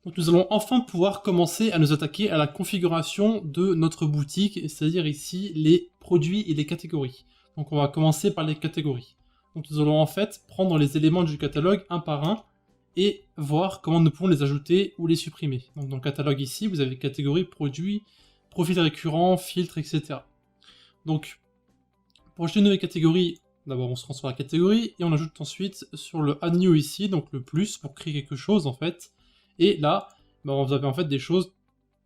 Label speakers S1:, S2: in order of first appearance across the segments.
S1: Donc nous allons enfin pouvoir commencer à nous attaquer à la configuration de notre boutique, c'est-à-dire ici les produits et les catégories. Donc on va commencer par les catégories. Donc nous allons en fait prendre les éléments du catalogue un par un et voir comment nous pouvons les ajouter ou les supprimer. Donc dans le catalogue ici, vous avez catégorie, produits, profil récurrent, filtre, etc. Donc pour ajouter une nouvelle catégorie, d'abord on se rend sur la catégorie et on ajoute ensuite sur le add new ici, donc le plus pour créer quelque chose en fait. Et là, vous avez en fait des choses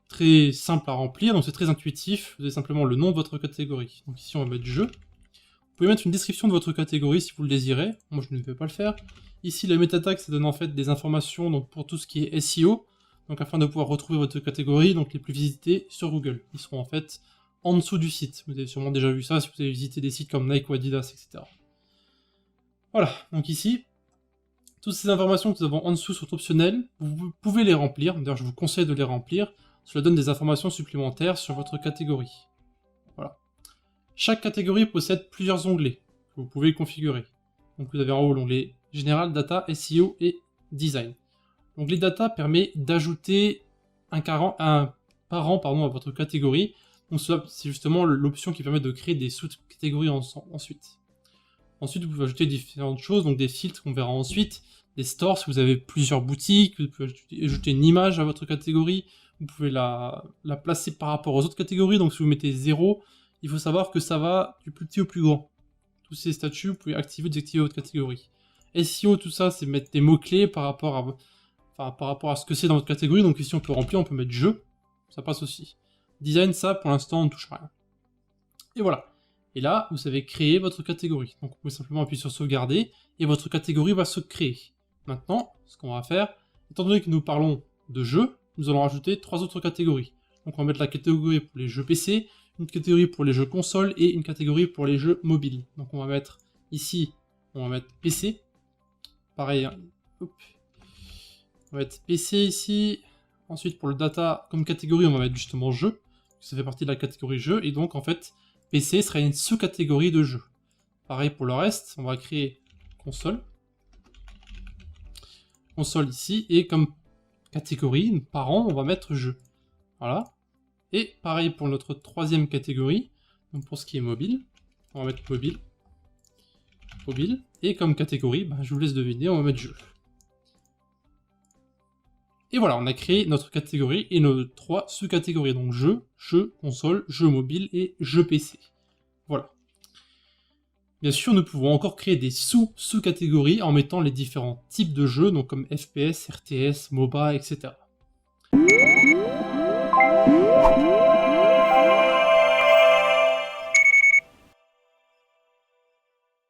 S1: très simples à remplir, donc c'est très intuitif, vous avez simplement le nom de votre catégorie. Donc ici on va mettre jeu. Vous pouvez mettre une description de votre catégorie si vous le désirez, moi je ne vais pas le faire. Ici la meta tag ça donne en fait des informations donc, pour tout ce qui est SEO, donc afin de pouvoir retrouver votre catégorie, donc les plus visités sur Google. Ils seront en fait en dessous du site, vous avez sûrement déjà vu ça si vous avez visité des sites comme Nike ou Adidas, etc. Voilà, donc ici, toutes ces informations que nous avons en dessous sont optionnelles, vous pouvez les remplir, d'ailleurs je vous conseille de les remplir, cela donne des informations supplémentaires sur votre catégorie. Voilà. Chaque catégorie possède plusieurs onglets que vous pouvez configurer. Donc vous avez en haut l'onglet Général, Data, SEO et Design. L'onglet Data permet d'ajouter un parent à votre catégorie, donc c'est justement l'option qui permet de créer des sous-catégories ensuite. Ensuite, vous pouvez ajouter différentes choses, donc des filtres qu'on verra ensuite, des stores si vous avez plusieurs boutiques, vous pouvez ajouter une image à votre catégorie, vous pouvez la placer par rapport aux autres catégories, donc si vous mettez 0, il faut savoir que ça va du plus petit au plus grand. Tous ces statuts, vous pouvez activer ou désactiver votre catégorie. SEO, tout ça, c'est mettre des mots-clés par rapport à ce que c'est dans votre catégorie, donc ici on peut remplir, on peut mettre jeu, ça passe aussi. Design, ça, pour l'instant, on ne touche à rien. Et voilà. Et là, vous avez créé votre catégorie. Donc vous pouvez simplement appuyer sur sauvegarder, et votre catégorie va se créer. Maintenant, ce qu'on va faire, étant donné que nous parlons de jeux, nous allons ajouter 3 autres catégories. Donc on va mettre la catégorie pour les jeux PC, une catégorie pour les jeux consoles, et une catégorie pour les jeux mobiles. Donc on va mettre ici, on va mettre PC. Pareil, hein. Hop. On va mettre PC ici. Ensuite pour le data, comme catégorie, on va mettre justement jeu. Ça fait partie de la catégorie jeu, et donc en fait, PC sera une sous-catégorie de jeu. Pareil pour le reste, on va créer console. Console ici, et comme catégorie, parent, on va mettre jeu. Voilà. Et pareil pour notre troisième catégorie, donc pour ce qui est mobile, on va mettre mobile. Mobile. Et comme catégorie, je vous laisse deviner, on va mettre jeu. Et voilà, on a créé notre catégorie et nos 3 sous-catégories, donc jeu, console, jeu mobile et jeu PC. Voilà. Bien sûr, nous pouvons encore créer des sous-catégories en mettant les différents types de jeux, donc comme FPS, RTS, MOBA, etc.